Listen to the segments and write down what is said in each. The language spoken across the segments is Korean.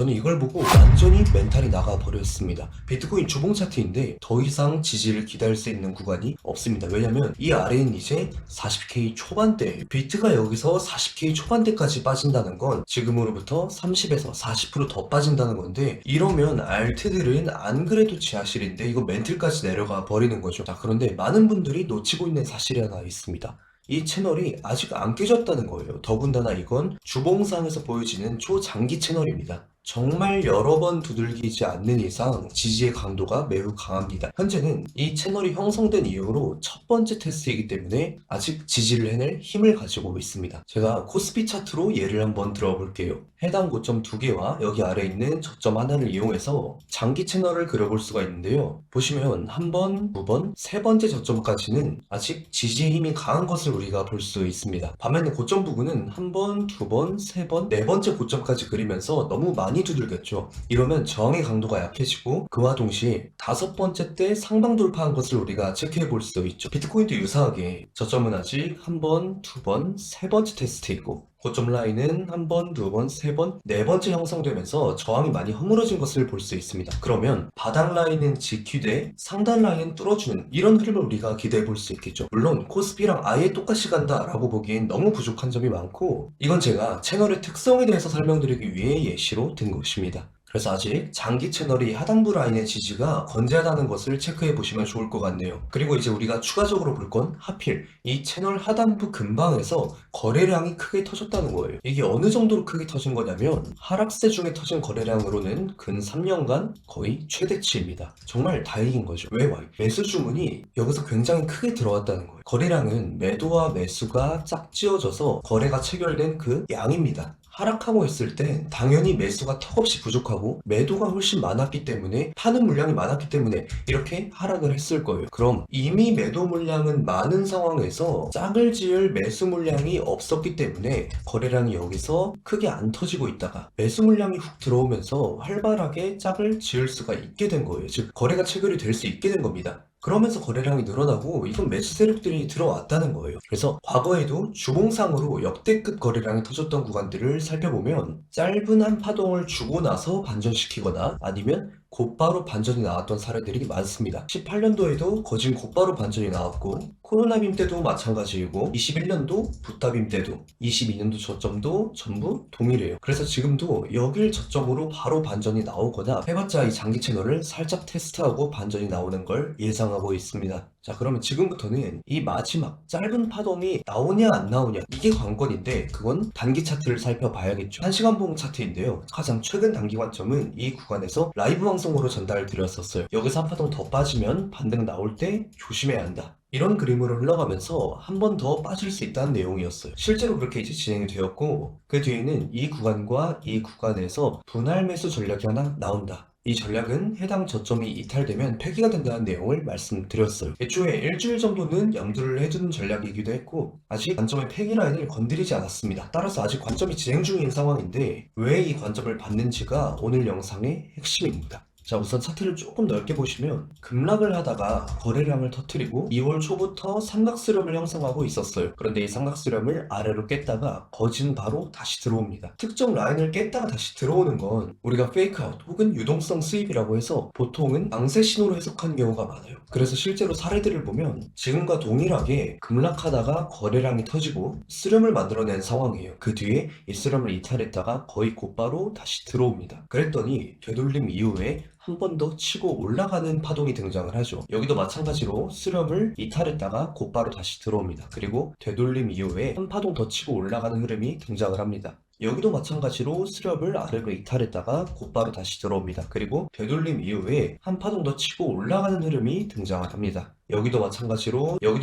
저는 이걸 보고 완전히 멘탈이 나가버렸습니다. 비트코인 주봉 차트인데 더 이상 지지를 기다릴 수 있는 구간이 없습니다. 왜냐면 이 아래는 이제 40K 초반대, 비트가 여기서 40K 초반대까지 빠진다는 건 지금으로부터 30에서 40%더 빠진다는 건데, 이러면 알트들은 안 그래도 지하실인데 이거 멘틀까지 내려가 버리는 거죠. 자, 그런데 많은 분들이 놓치고 있는 사실이 하나 있습니다. 이 채널이 아직 안 깨졌다는 거예요. 더군다나 이건 주봉상에서 보여지는 초장기 채널입니다. 정말 여러 번 두들기지 않는 이상 지지의 강도가 매우 강합니다. 현재는 이 채널이 형성된 이후로 첫 번째 테스트이기 때문에 아직 지지를 해낼 힘을 가지고 있습니다. 제가 코스피 차트로 예를 한번 들어볼게요. 해당 고점 2개와 여기 아래 있는 저점 하나를 이용해서 장기 채널을 그려볼 수가 있는데요. 보시면 한 번, 두 번, 세 번째 저점까지는 아직 지지의 힘이 강한 것을 우리가 볼 수 있습니다. 반면에 고점 부근은 한 번, 두 번, 세 번, 네 번째 고점까지 그리면서 너무 많이 두들겼죠. 이러면 저항의 강도가 약해지고 그와 동시에 다섯 번째 때 상방 돌파한 것을 우리가 체크해 볼 수 있죠. 비트코인도 유사하게 저점은 아직 한 번, 두 번, 세 번째 테스트이고 고점 라인은 한 번, 두 번, 세 번, 네 번째 형성되면서 저항이 많이 허물어진 것을 볼 수 있습니다. 그러면 바닥 라인은 지키되 상단 라인은 뚫어주는 이런 흐름을 우리가 기대해 볼 수 있겠죠. 물론 코스피랑 아예 똑같이 간다라고 보기엔 너무 부족한 점이 많고, 이건 제가 채널의 특성에 대해서 설명드리기 위해 예시로 든 것입니다. 그래서 아직 장기 채널이 하단부 라인의 지지가 건재하다는 것을 체크해 보시면 좋을 것 같네요. 그리고 이제 우리가 추가적으로 볼 건 하필 이 채널 하단부 근방에서 거래량이 크게 터졌다는 거예요. 이게 어느 정도로 크게 터진 거냐면 하락세 중에 터진 거래량으로는 근 3년간 거의 최대치입니다. 정말 다행인 거죠. 왜 와요? 매수 주문이 여기서 굉장히 크게 들어왔다는 거예요. 거래량은 매도와 매수가 짝지어져서 거래가 체결된 그 양입니다. 하락하고 있을 때 당연히 매수가 턱없이 부족하고 매도가 훨씬 많았기 때문에, 파는 물량이 많았기 때문에 이렇게 하락을 했을 거예요. 그럼 이미 매도 물량은 많은 상황에서 짝을 지을 매수 물량이 없었기 때문에 거래량이 여기서 크게 안 터지고 있다가 매수 물량이 훅 들어오면서 활발하게 짝을 지을 수가 있게 된 거예요. 즉 거래가 체결이 될 수 있게 된 겁니다. 그러면서 거래량이 늘어나고 이건 매수 세력들이 들어왔다는 거예요. 그래서 과거에도 주봉상으로 역대급 거래량이 터졌던 구간들을 살펴보면 짧은 한 파동을 주고 나서 반전시키거나 아니면 곧바로 반전이 나왔던 사례들이 많습니다. 18년도에도 거진 곧바로 반전이 나왔고, 코로나빔 때도 마찬가지이고, 21년도 붓다빔 때도, 22년도 저점도 전부 동일해요. 그래서 지금도 여길 저점으로 바로 반전이 나오거나 해봤자 이 장기 채널을 살짝 테스트하고 반전이 나오는 걸 예상하고 있습니다. 자, 그러면 지금부터는 이 마지막 짧은 파동이 나오냐 안 나오냐, 이게 관건인데 그건 단기 차트를 살펴봐야겠죠. 1시간 봉 차트인데요. 가장 최근 단기 관점은 이 구간에서 라이브 방송으로 전달드렸었어요. 여기서 한 파동 더 빠지면 반등 나올 때 조심해야 한다, 이런 그림으로 흘러가면서 한 번 더 빠질 수 있다는 내용이었어요. 실제로 그렇게 이제 진행이 되었고, 그 뒤에는 이 구간과 이 구간에서 분할 매수 전략이 하나 나온다. 이 전략은 해당 저점이 이탈되면 폐기가 된다는 내용을 말씀드렸어요. 애초에 일주일 정도는 염두를 해두는 전략이기도 했고, 아직 관점의 폐기 라인을 건드리지 않았습니다. 따라서 아직 관점이 진행 중인 상황인데 왜 이 관점을 받는지가 오늘 영상의 핵심입니다. 자, 우선 차트를 조금 넓게 보시면 급락을 하다가 거래량을 터뜨리고 2월 초부터 삼각수렴을 형성하고 있었어요. 그런데 이 삼각수렴을 아래로 깼다가 거진 바로 다시 들어옵니다. 특정 라인을 깼다가 다시 들어오는 건 우리가 페이크아웃 혹은 유동성 수입이라고 해서 보통은 강세 신호로 해석하는 경우가 많아요. 그래서 실제로 사례들을 보면 지금과 동일하게 급락하다가 거래량이 터지고 수렴을 만들어낸 상황이에요. 그 뒤에 이 수렴을 이탈했다가 거의 곧바로 다시 들어옵니다. 그랬더니 되돌림 이후에 한 번 더 치고 올라가는 파동이 등장을 하죠. 여기도 마찬가지로 수렴을 이탈했다가 곧바로 다시 들어옵니다. 그리고 되돌림 이후에 한 파동 더 치고 올라가는 흐름이 등장을 합니다. 여기도 마찬가지로 수렴을 아래로 이탈했다가 곧바로 다시 들어옵니다. 그리고 되돌림 이후에 한 파동 더 치고 올라가는 흐름이 등장을 합니다. 여기도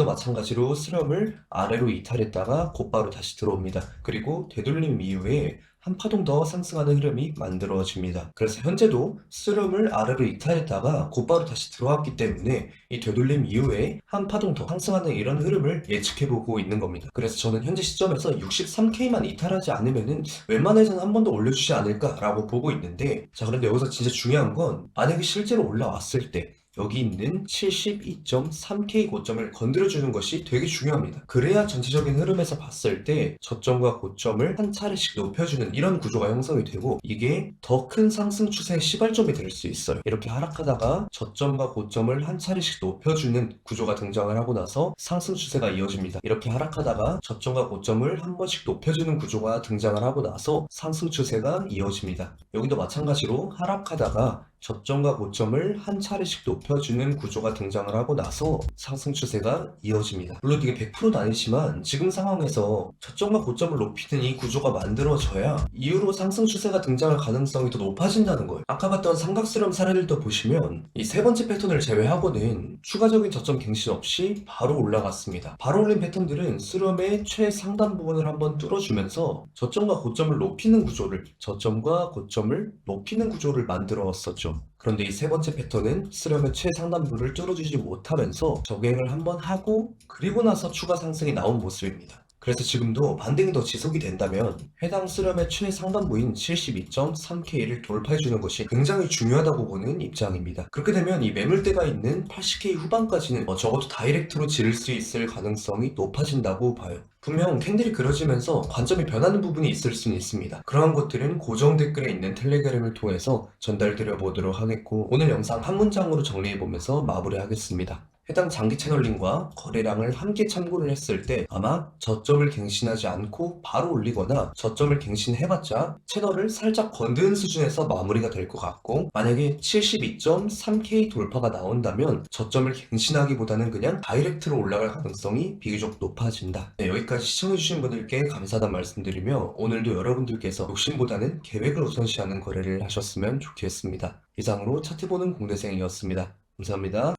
마찬가지로 수렴을 아래로 이탈했다가 곧바로 다시 들어옵니다. 그리고 되돌림 이후에 한 파동 더 상승하는 흐름이 만들어집니다. 그래서 현재도 수렴을 아래로 이탈했다가 곧바로 다시 들어왔기 때문에 이 되돌림 이후에 한 파동 더 상승하는 이런 흐름을 예측해보고 있는 겁니다. 그래서 저는 현재 시점에서 63K만 이탈하지 않으면은 웬만해서는 한 번 더 올려주지 않을까라고 보고 있는데, 자, 그런데 여기서 진짜 중요한 건 만약에 실제로 올라왔을 때 여기 있는 72.3K 고점을 건드려주는 것이 되게 중요합니다. 그래야 전체적인 흐름에서 봤을 때 저점과 고점을 한 차례씩 높여주는 이런 구조가 형성이 되고, 이게 더 큰 상승 추세의 시발점이 될 수 있어요. 이렇게 하락하다가 저점과 고점을 한 차례씩 높여주는 구조가 등장을 하고 나서 상승 추세가 이어집니다. 이렇게 하락하다가 저점과 고점을 한 번씩 높여주는 구조가 등장을 하고 나서 상승 추세가 이어집니다. 여기도 마찬가지로 하락하다가 저점과 고점을 한 차례씩 높여주는 구조가 등장을 하고 나서 상승 추세가 이어집니다. 물론 이게 100%는 아니지만 지금 상황에서 저점과 고점을 높이는 이 구조가 만들어져야 이후로 상승 추세가 등장할 가능성이 더 높아진다는 거예요. 아까 봤던 삼각수렴 사례들도 보시면 이 세 번째 패턴을 제외하고는 추가적인 저점 갱신 없이 바로 올라갔습니다. 바로 올린 패턴들은 수렴의 최상단 부분을 한번 뚫어주면서 저점과 고점을 높이는 구조를, 저점과 고점을 높이는 구조를 만들었었죠. 그런데 이 세 번째 패턴은 수렴의 최상단 부를 뚫어주지 못하면서 저갱을 한번 하고 그리고 나서 추가 상승이 나온 모습입니다. 그래서 지금도 반등이 더 지속이 된다면 해당 수렴의 최상단부인 72.3K를 돌파해주는 것이 굉장히 중요하다고 보는 입장입니다. 그렇게 되면 이 매물대가 있는 80K 후반까지는 적어도 다이렉트로 지를 수 있을 가능성이 높아진다고 봐요. 분명 캔들이 그려지면서 관점이 변하는 부분이 있을 수는 있습니다. 그러한 것들은 고정 댓글에 있는 텔레그램을 통해서 전달드려 보도록 하겠고, 오늘 영상 한 문장으로 정리해보면서 마무리하겠습니다. 해당 장기 채널링과 거래량을 함께 참고를 했을 때 아마 저점을 갱신하지 않고 바로 올리거나 저점을 갱신해봤자 채널을 살짝 건드는 수준에서 마무리가 될 것 같고, 만약에 72.3K 돌파가 나온다면 저점을 갱신하기보다는 그냥 다이렉트로 올라갈 가능성이 비교적 높아진다. 네, 여기까지 시청해주신 분들께 감사하다는 말씀드리며, 오늘도 여러분들께서 욕심보다는 계획을 우선시하는 거래를 하셨으면 좋겠습니다. 이상으로 차트 보는 공대생이었습니다. 감사합니다.